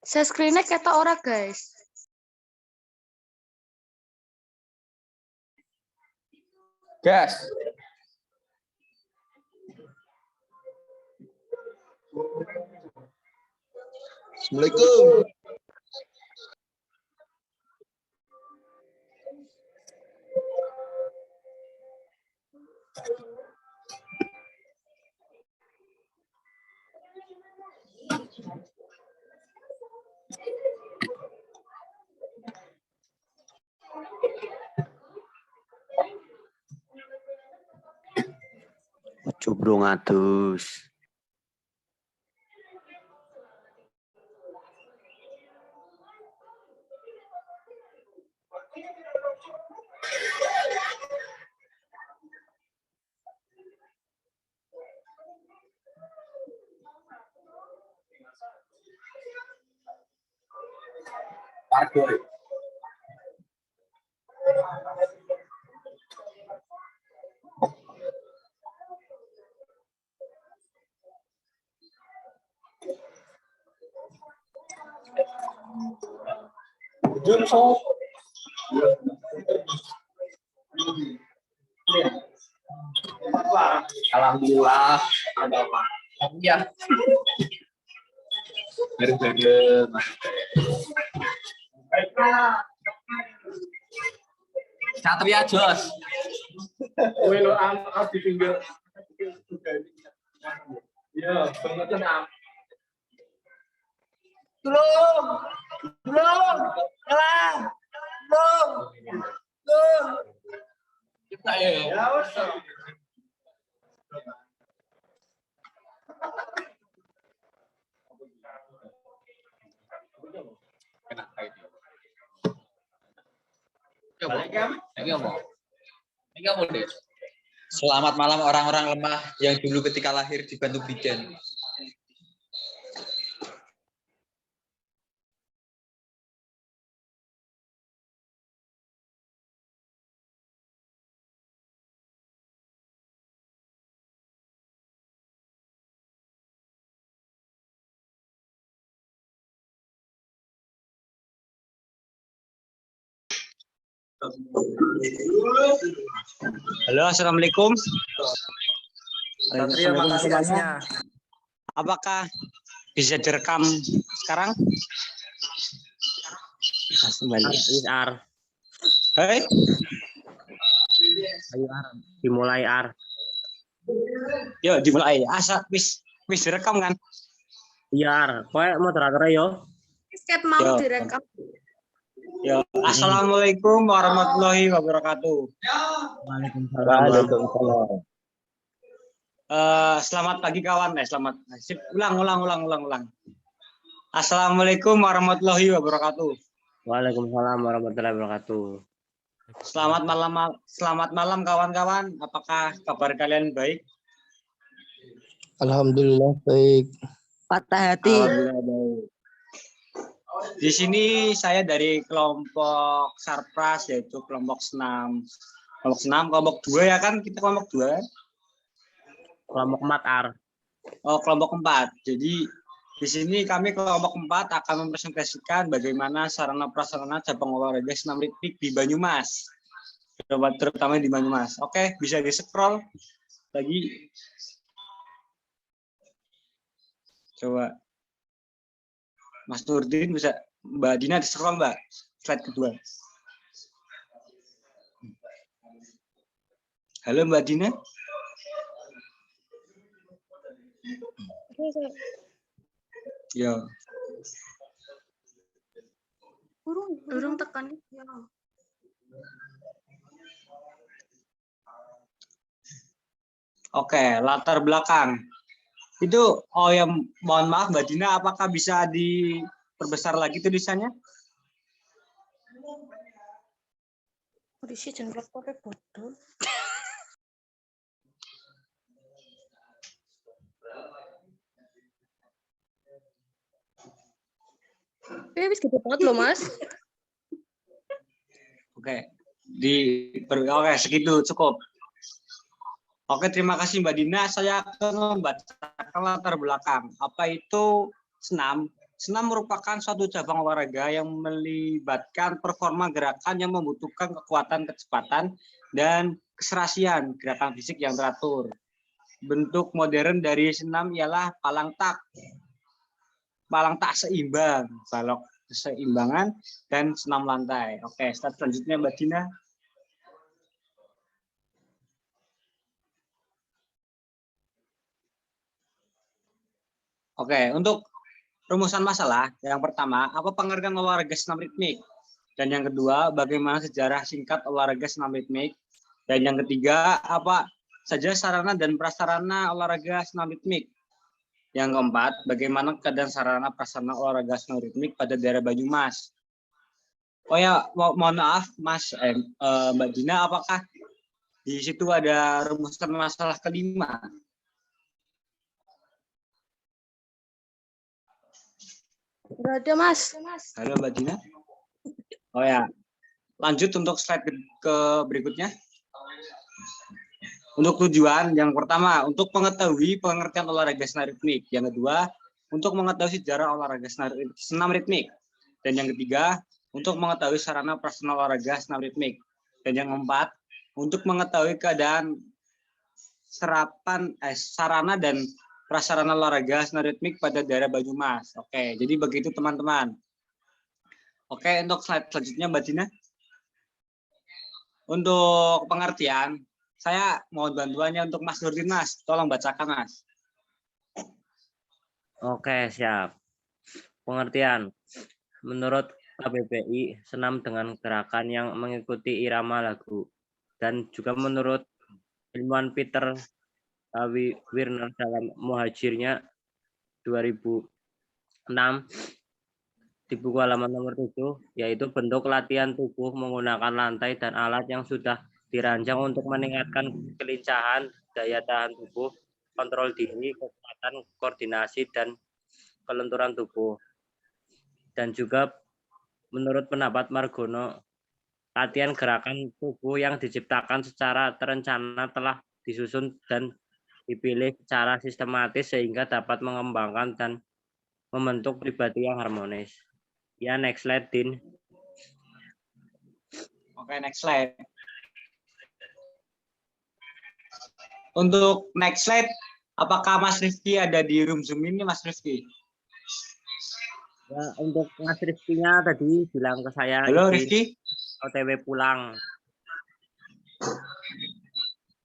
Saya screen-nya ketok ora, guys. Gas. Assalamualaikum. Cobrong atus. Parkour. Jumso. Alhamdulillah ada apa? Iya. Berbagai. Satria Jos. Kowe lo di pinggir. Ya, banget tenang. Belum. Kalah. Belum. Kita ya. Selamat malam orang-orang lemah yang dulu ketika lahir dibantu bidan. Halo, assalamualaikum. Satria, makasih asnya. Apakah bisa direkam sekarang? Ar. Hei. Ayo Ar, dimulai Ar. Yo, dimulai. Asa wis direkam kan? Iya Ar, kowe moderator yo. Sket mau direkam. Ya, assalamualaikum warahmatullahi wabarakatuh. Waalaikumsalam. Selamat pagi kawan. Selamat. Ulang. Assalamualaikum warahmatullahi wabarakatuh. Waalaikumsalam warahmatullahi wabarakatuh. Selamat malam kawan-kawan. Apakah kabar kalian baik? Alhamdulillah baik. Patah hati. Alhamdulillah baik. Di sini saya dari kelompok Sarpras, yaitu kelompok senam. Kelompok 2 ya kan? Kita kelompok 2. Kelompok 4 Ar. Oh, kelompok 4. Jadi di sini kami kelompok 4 akan mempresentasikan bagaimana sarana prasarana cabang olahraga senam ritmik di Banyumas. Terutama di Banyumas. Oke, bisa di-scroll lagi. Coba. Mas Nurdin bisa, Mbak Dina di-scroll Mbak, slide kedua. Halo Mbak Dina. Yo. Urung tekan. Oke, latar belakang. Itu, ya mohon maaf Mbak Dina, apakah bisa diperbesar lagi tulisannya? Polisi jenglot pakai bodoh. Wis gede banget loh, Mas. Oke, oke segitu cukup. Oke, terima kasih Mbak Dina. Saya akan membacakan latar belakang. Apa itu senam? Senam merupakan suatu cabang olahraga yang melibatkan performa gerakan yang membutuhkan kekuatan, kecepatan, dan keserasian gerakan fisik yang teratur. Bentuk modern dari senam ialah palang tak seimbang, balok keseimbangan, dan senam lantai. Oke, start selanjutnya Mbak Dina. Oke, untuk rumusan masalah, yang pertama, apa pengertian olahraga senam ritmik? Dan yang kedua, bagaimana sejarah singkat olahraga senam ritmik? Dan yang ketiga, apa saja sarana dan prasarana olahraga senam ritmik? Yang keempat, bagaimana keadaan sarana prasarana olahraga senam ritmik pada daerah Banyumas? Oh ya, mohon maaf, Mbak Dina, apakah di situ ada rumusan masalah kelima? Enggak ada, Mas. Halo Mbak Dina. Oh ya, lanjut untuk slide ke berikutnya. Untuk tujuan yang pertama, untuk mengetahui pengertian olahraga senam ritmik. Yang kedua, untuk mengetahui sejarah olahraga senam ritmik. Dan yang ketiga, untuk mengetahui sarana prasarana olahraga senam ritmik. Dan yang keempat, untuk mengetahui keadaan sarana dan prasarana olahraga senam ritmik pada daerah Banyumas. Oke, jadi begitu teman-teman. Oke, untuk slide selanjutnya Mbak Dina. Untuk pengertian, saya mohon bantuannya untuk Mas Nurdin, Mas. Tolong bacakan, Mas. Oke, siap. Pengertian. Menurut KBBI, senam dengan gerakan yang mengikuti irama lagu. Dan juga menurut ilmuwan Peter Wirner dalam Muhajirnya 2006 di buku halaman nomor 7, yaitu bentuk latihan tubuh menggunakan lantai dan alat yang sudah dirancang untuk meningkatkan kelincahan, daya tahan tubuh, kontrol diri, kekuatan, koordinasi, dan kelenturan tubuh. Dan juga menurut pendapat Margono, latihan gerakan tubuh yang diciptakan secara terencana telah disusun dan dipilih secara sistematis sehingga dapat mengembangkan dan membentuk pribadi yang harmonis. Ya, next slide, Din. Oke, next slide. Untuk next slide, apakah Mas Rifki ada di room Zoom ini, Mas Rifki? Ya, untuk Mas Rifki-nya tadi bilang ke saya, Halo, izin Rifki. OTW pulang.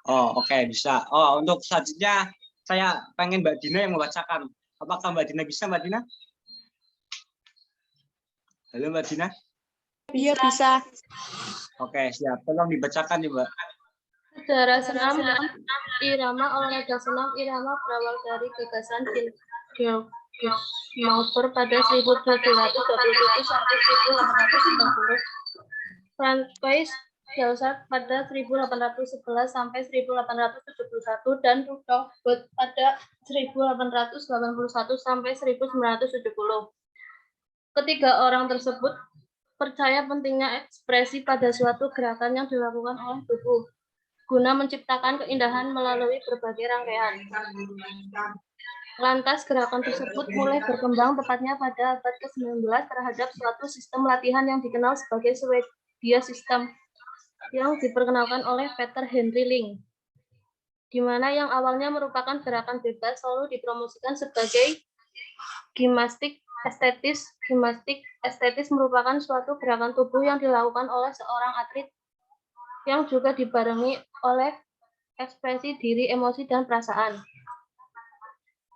Oh, oke, bisa. Oh, untuk selanjutnya saya pengen Mbak Dina yang membacakan. Apakah Mbak Dina bisa, Mbak Dina? Halo, Mbak Dina. Iya, bisa. Oke, siap. Tolong dibacakan nih, Mbak. Sejarah senam irama olahraga senam irama berawal dari gagasan Georg Mauser pada 1727 sampai 1890. Francois Joseph pada 1811 sampai 1871 dan Rudolf Bot pada 1881 sampai 1970. Ketiga orang tersebut percaya pentingnya ekspresi pada suatu gerakan yang dilakukan oleh tubuh guna menciptakan keindahan melalui berbagai rangkaian. Lantas gerakan tersebut mulai berkembang tepatnya pada abad ke-19 terhadap suatu sistem latihan yang dikenal sebagai Swedia System yang diperkenalkan oleh Peter Henry Ling, di mana yang awalnya merupakan gerakan bebas lalu dipromosikan sebagai gimnastik estetis. Gimnastik estetis merupakan suatu gerakan tubuh yang dilakukan oleh seorang atlet yang juga dibarengi oleh ekspresi diri, emosi, dan perasaan.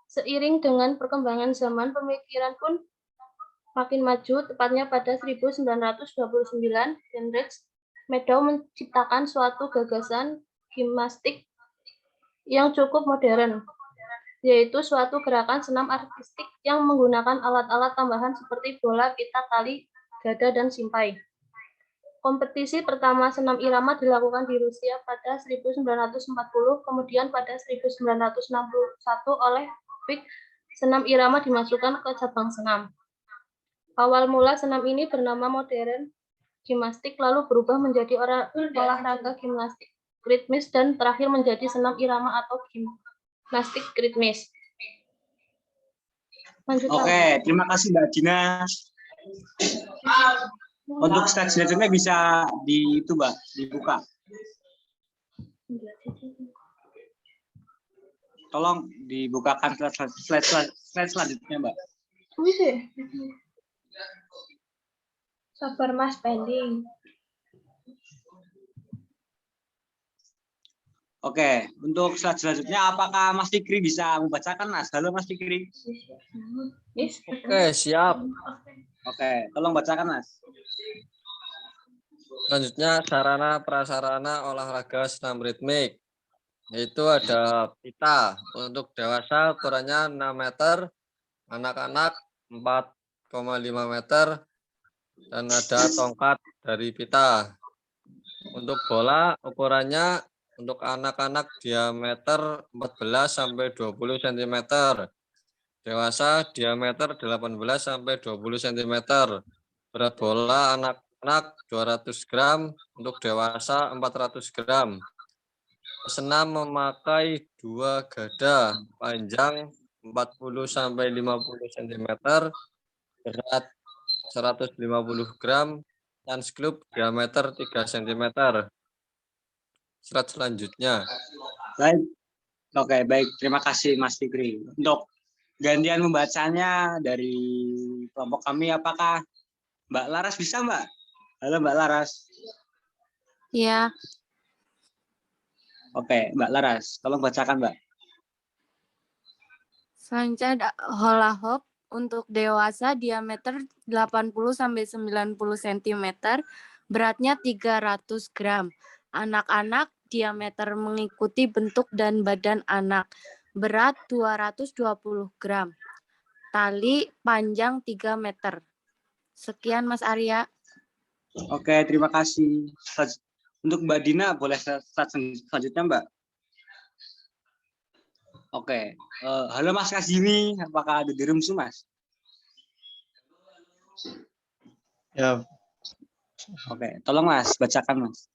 Seiring dengan perkembangan zaman, pemikiran pun makin maju, tepatnya pada 1929, Heinrich Meadow menciptakan suatu gagasan gimnastik yang cukup modern, yaitu suatu gerakan senam artistik yang menggunakan alat-alat tambahan seperti bola, pita, tali, gada, dan simpai. Kompetisi pertama senam irama dilakukan di Rusia pada 1940, kemudian pada 1961 oleh Vick, senam irama dimasukkan ke cabang senam. Awal mula senam ini bernama modern gimnastik, lalu berubah menjadi olahraga gimnastik ritmis, dan terakhir menjadi senam irama atau gimnastik ritmis. Lanjut Pak. Oke, terima kasih Mbak Dina. Untuk slide selanjutnya bisa Mbak, dibuka. Tolong dibukakan slide selanjutnya, Mbak. Bisa. Sabar Mas, pending. Oke, untuk slide selanjutnya apakah Mas Fikri bisa membacakan, Mas? Halo Mas Fikri. Yes. Oke, siap. Oke, tolong bacakan, Mas. Selanjutnya sarana prasarana olahraga senam ritmik. Yaitu ada pita untuk dewasa ukurannya 6 meter, anak-anak 4,5 meter, dan ada tongkat dari pita. Untuk bola ukurannya untuk anak-anak diameter 14 sampai 20 cm. Dewasa diameter 18 sampai 20 cm. Berat bola anak-anak 200 gram, untuk dewasa 400 gram. Pesenam memakai 2 gada panjang 40 sampai 50 cm, berat 150 gram, dan sklup diameter 3 cm. Slide selanjutnya. Baik. Oke, baik. Terima kasih Mas Fikri. Untuk gantian membacanya dari kelompok kami, apakah Mbak Laras bisa, Mbak? Halo Mbak Laras. Iya. Oke, Mbak Laras, tolong bacakan, Mbak. Selanjutnya ada hula hoop untuk dewasa diameter 80 sampai 90 cm, beratnya 300 gram. Anak-anak diameter mengikuti bentuk dan badan anak, berat 220 gram. Tali panjang 3 meter. Sekian Mas Arya. Oke, terima kasih. Untuk Mbak Dina, boleh selanjutnya, Mbak? Oke, halo Mas Kazimi, apakah ada di room, Mas? Ya, Oke, tolong Mas, bacakan Mas.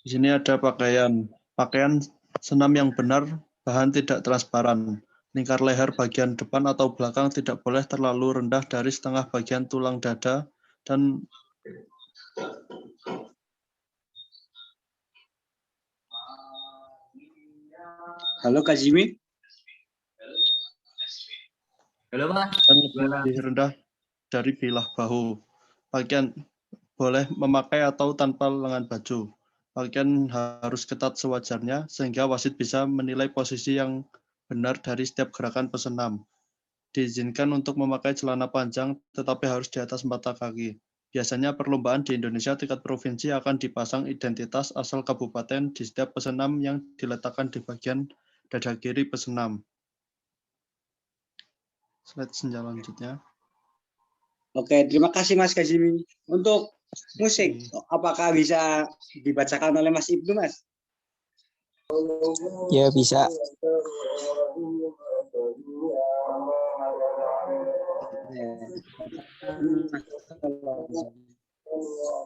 di sini ada pakaian senam yang benar, bahan tidak transparan. Lingkar leher bagian depan atau belakang tidak boleh terlalu rendah dari setengah bagian tulang dada dan Halo Kazimi. Halo Mas. dan lebih rendah dari bilah bahu. Pakaian boleh memakai atau tanpa lengan baju. Pakaian harus ketat sewajarnya sehingga wasit bisa menilai posisi yang benar dari setiap gerakan pesenam. Diizinkan untuk memakai celana panjang tetapi harus di atas mata kaki. Biasanya perlombaan di Indonesia tingkat provinsi akan dipasang identitas asal kabupaten di setiap pesenam yang diletakkan di bagian dada kiri pesenam. Slide selanjutnya. Oke, terima kasih Mas Kazimi. Untuk musik, apakah bisa dibacakan oleh Mas Ibnu, Mas? Ya, bisa.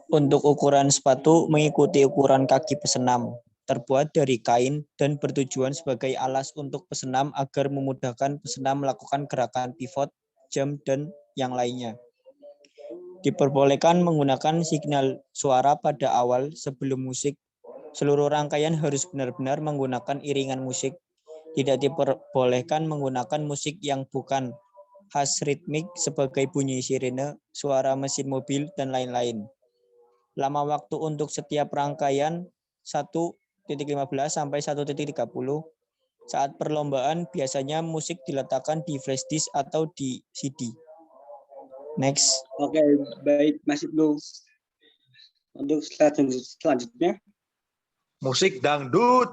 Untuk ukuran sepatu mengikuti ukuran kaki pesenam, terbuat dari kain dan bertujuan sebagai alas untuk pesenam agar memudahkan pesenam melakukan gerakan pivot, jump, dan yang lainnya. Diperbolehkan menggunakan signal suara pada awal sebelum musik. Seluruh rangkaian harus benar-benar menggunakan iringan musik. Tidak diperbolehkan menggunakan musik yang bukan khas ritmik sebagai bunyi sirene, suara mesin mobil, dan lain-lain. Lama waktu untuk setiap rangkaian 1.15 sampai 1.30. Saat perlombaan biasanya musik diletakkan di flash disk atau di CD. Next. Oke, baik Mas Ibnu. Untuk slide selanjutnya. Musik dangdut.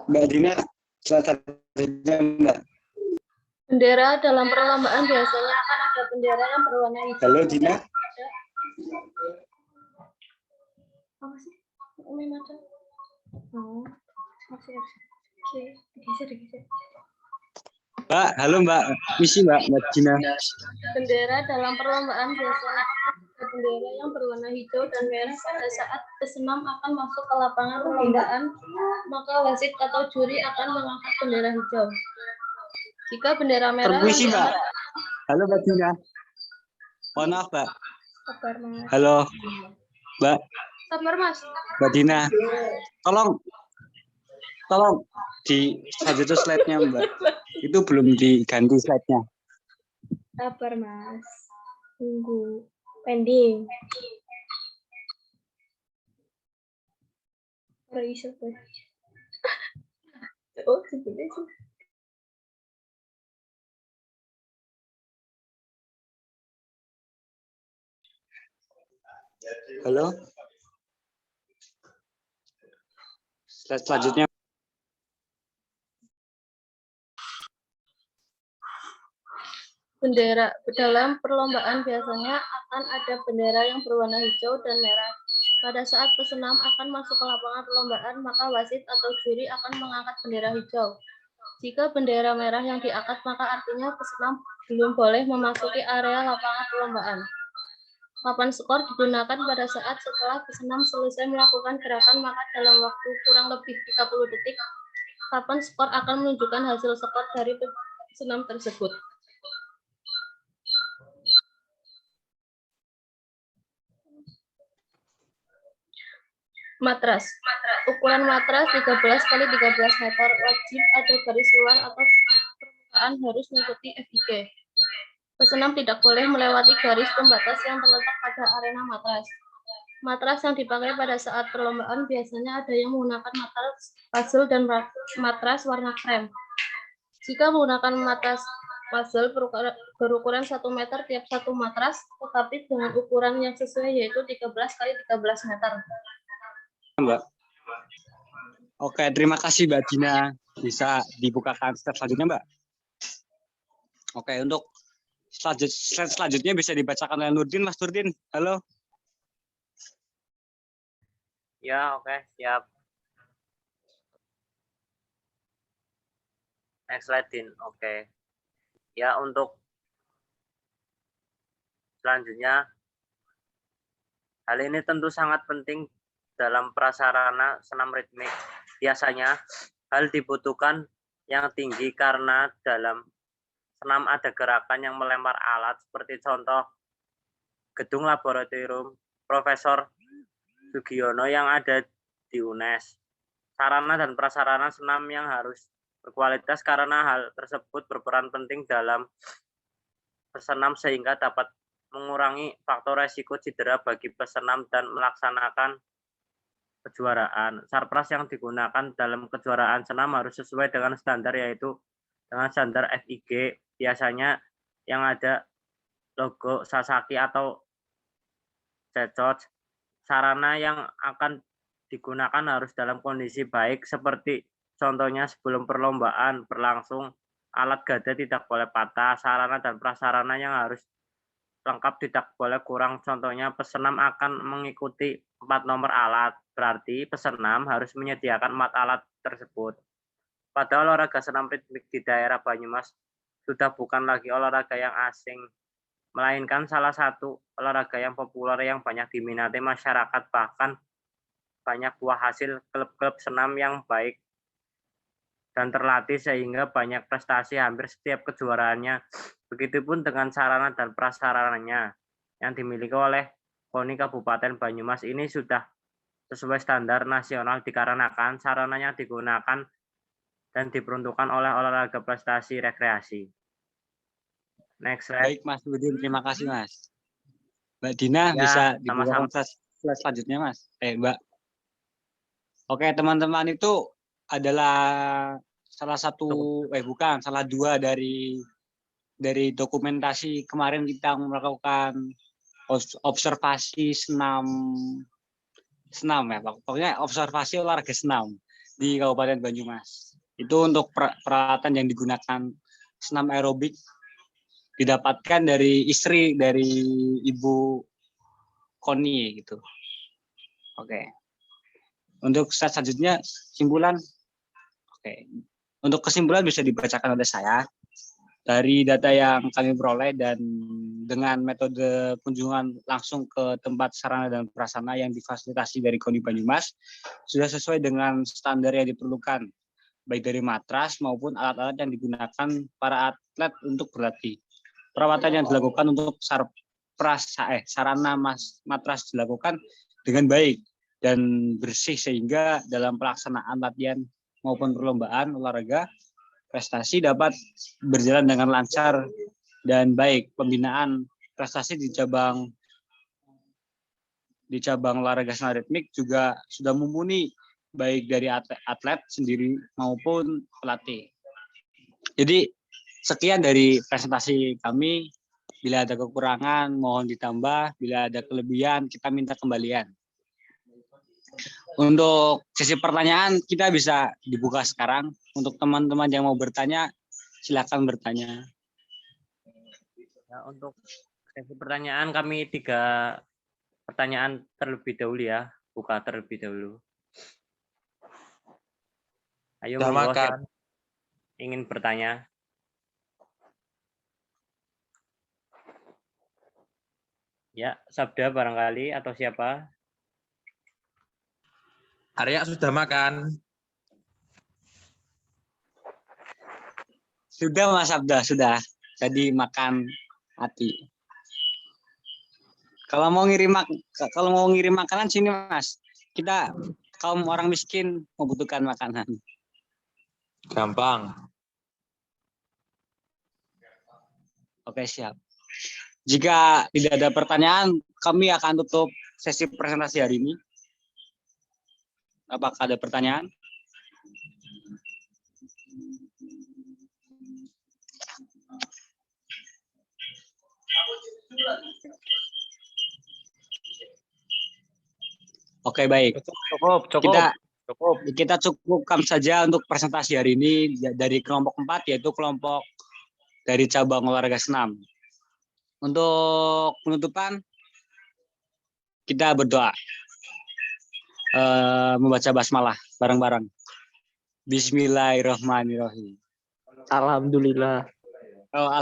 Mbak Dina, selanjutnya Mbak. Bendera dalam perlombaan biasanya akan ada bendera yang berwarna hijau. Halo Dina. Apa sih? Oh, masih. Oke, digeser. Mbak, halo Mbak. Misi Mbak Dina. Bendera dalam perlombaan biasanya ada bendera yang berwarna hijau dan merah. Pada saat pesenam akan masuk ke lapangan perlombaan, maka wasit atau juri akan mengangkat bendera hijau. Jika bendera merah Permisi Mbak. diangkat, Halo Mbak Dina. Mohon maaf Mbak. sabar Mas. Halo Mbak. Sabar Mas. Mbak Dina. Tolong di selanjutnya slide-nya Mbak. Itu belum diganti slide-nya. Sabar Mas. Tunggu. Pending. Oh, sebenarnya sih. Halo. Slide selanjutnya. Bendera dalam perlombaan biasanya akan ada bendera yang berwarna hijau dan merah. Pada saat pesenam akan masuk ke lapangan perlombaan, maka wasit atau juri akan mengangkat bendera hijau. Jika bendera merah yang diangkat, maka artinya pesenam belum boleh memasuki area lapangan perlombaan. Papan skor digunakan pada saat setelah pesenam selesai melakukan gerakan, maka dalam waktu kurang lebih 30 detik, papan skor akan menunjukkan hasil skor dari pesenam tersebut. Matras. Ukuran matras 13 x 13 meter. Wajib ada garis luar atau permukaan harus mengikuti FIG. Pesenam tidak boleh melewati garis pembatas yang terletak pada arena matras. Matras yang dipakai pada saat perlombaan biasanya ada yang menggunakan matras puzzle dan matras warna krem. Jika menggunakan matras puzzle berukuran 1 meter tiap satu matras, tetapi dengan ukuran yang sesuai yaitu 13 x 13 meter. Mbak. Oke, terima kasih Mbak Dina. Bisa dibukakan step selanjutnya, Mbak. Oke, untuk slide selanjutnya bisa dibacakan oleh Nurdin, Mas Nurdin. Halo. Ya, oke, siap. Next slide, Din. Oke. Ya, untuk selanjutnya, hal ini tentu sangat penting dalam prasarana senam ritmik. Biasanya, hal dibutuhkan yang tinggi karena dalam senam ada gerakan yang melempar alat, seperti contoh gedung laboratorium Profesor Sugiono yang ada di UNES. Sarana dan prasarana senam yang harus berkualitas karena hal tersebut berperan penting dalam pesenam sehingga dapat mengurangi faktor resiko cedera bagi pesenam dan melaksanakan kejuaraan. Sarpras yang digunakan dalam kejuaraan senam harus sesuai dengan standar, yaitu dengan standar FIG. Biasanya yang ada logo Sasaki atau Cecot. Sarana yang akan digunakan harus dalam kondisi baik, seperti contohnya sebelum perlombaan berlangsung, alat gada tidak boleh patah. Sarana dan prasarana yang harus lengkap tidak boleh kurang. Contohnya pesenam akan mengikuti 4 nomor alat, berarti pesenam harus menyediakan 4 alat tersebut. Pada olahraga senam ritmik di daerah Banyumas sudah bukan lagi olahraga yang asing, melainkan salah satu olahraga yang populer yang banyak diminati masyarakat, bahkan banyak buah hasil klub-klub senam yang baik dan terlatih sehingga banyak prestasi hampir setiap kejuaraannya. Begitupun dengan sarana dan prasarananya yang dimiliki oleh KONI Kabupaten Banyumas ini sudah sesuai standar nasional dikarenakan sarananya digunakan dan diperuntukkan oleh olahraga prestasi rekreasi. Next slide. Baik Mas Nurdin, terima kasih Mas. Mbak Dina Ya, bisa sama-sama. dibukakan slide selanjutnya Mas. Mbak. Oke, teman-teman, itu adalah salah dua dari dokumentasi kemarin kita melakukan observasi senam ya, pokoknya observasi olahraga senam di Kabupaten Banyumas. Itu untuk peralatan yang digunakan senam aerobik didapatkan dari istri dari Ibu Koni gitu. Oke. Untuk slide selanjutnya kesimpulan. Oke. Untuk kesimpulan bisa dibacakan oleh saya. Dari data yang kami peroleh dan dengan metode kunjungan langsung ke tempat sarana dan prasarana yang difasilitasi dari KONI Banyumas, sudah sesuai dengan standar yang diperlukan, baik dari matras maupun alat-alat yang digunakan para atlet untuk berlatih. Perawatan yang dilakukan untuk sarana matras dilakukan dengan baik dan bersih sehingga dalam pelaksanaan latihan maupun perlombaan olahraga prestasi dapat berjalan dengan lancar dan baik. Pembinaan prestasi di cabang olahraga senam ritmik juga sudah mumpuni baik dari atlet sendiri maupun pelatih. Jadi sekian dari presentasi kami. Bila ada kekurangan mohon ditambah, bila ada kelebihan kita minta kembalian. Untuk sesi pertanyaan kita bisa dibuka sekarang. Untuk teman-teman yang mau bertanya, silakan bertanya. Ya, untuk sesi pertanyaan kami 3 pertanyaan terlebih dahulu ya, buka terlebih dahulu. Ayo monggo siapa ingin bertanya. Ya, Sabda barangkali atau siapa? Arya sudah makan. Sudah Mas Abda, sudah. Tadi makan hati. Kalau mau ngirim makanan sini Mas. Kita kaum orang miskin membutuhkan makanan. Gampang. Oke, siap. Jika tidak ada pertanyaan, kami akan tutup sesi presentasi hari ini. Apakah ada pertanyaan? Oke, baik. Cukup. Kita cukupkan saja untuk presentasi hari ini dari kelompok 4, yaitu kelompok dari cabang olahraga senam. Untuk penutupan, kita berdoa. Membaca basmalah bareng-bareng. Bismillahirrahmanirrahim. Alhamdulillah. Alhamdulillah.